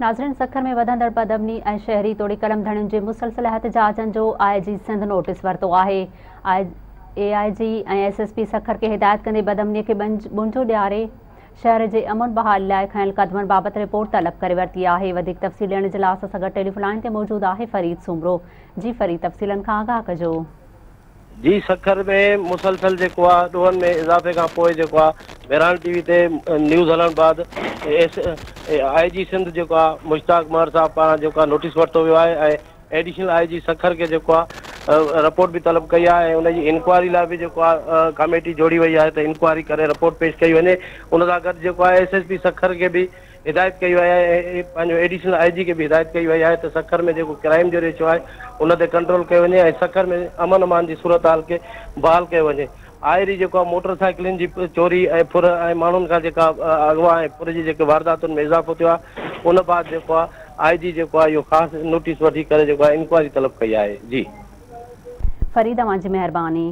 नाज़रीन, सखर में वधंदड़ बदअमनी ऐं शहरी तोड़ी कलम धणियुनि जे मुसलसल एहतजाजनि जो आईजी सिंध नोटिस वरितो आहे। एआईजी ऐं एसएसपी सखर खे हिदायत कंदे बदअमनीअ खे बुंझो ॾियारे शहर जे अमन बहाली लाइ खयल क़दमनि बाबति रिपोर्ट तलब करे वरिती आहे। वधीक तफ़सील ॾियण जे लाइ असां सां गॾु टेलीफोन लाइन ते मौजूदु आहे फरीद सुमरो। जी फरीद, तफ़सीलनि खां आगाह कजो। जी, सखर में मुसलसल जेको आहे ॾोहनि में इज़ाफ़े खां पोइ जेको आहे बहरान टीवी ते न्यूज़ हलण बाद आईजी सिंध जेको आहे मुश्ताक महर साहब पारां जेको आहे नोटिस वरितो वियो आहे ऐं एडिशनल आईजी सखर खे जेको आहे रिपोर्ट बि तलब कई आहे ऐं उनजी इंक्वायरी लाइ बि जेको आहे कमेटी जोड़ी वई आहे त इंक्वायरी करे रिपोर्ट पेश कई वञे। उन सां गॾु जेको आहे एसएसपी सखर खे बि हिदायत कई वई आहे ऐं पंहिंजो एडिशनल आईजी खे बि हिदायत कई वई आहे त सखर में जेको क्राइम जो रेशो आहे उन ते कंट्रोल कयो वञे ऐं सखर में अमन अमान जी सूरत हाल खे बहाल कयो वञे। आहिरी जेको आहे मोटरसाइकिलनि जी चोरी ऐं फुर ऐं माण्हुनि खां जेका अगवा ऐं फुर जी जेके वारदातुनि में इज़ाफ़ो थियो आहे उन बाद जेको आहे आईजी जेको आहे इहो ख़ासि नोटिस वठी करे जेको आहे इंक्वायरी तलब कई आहे। जी फरीद, तव्हांजी महिरबानी।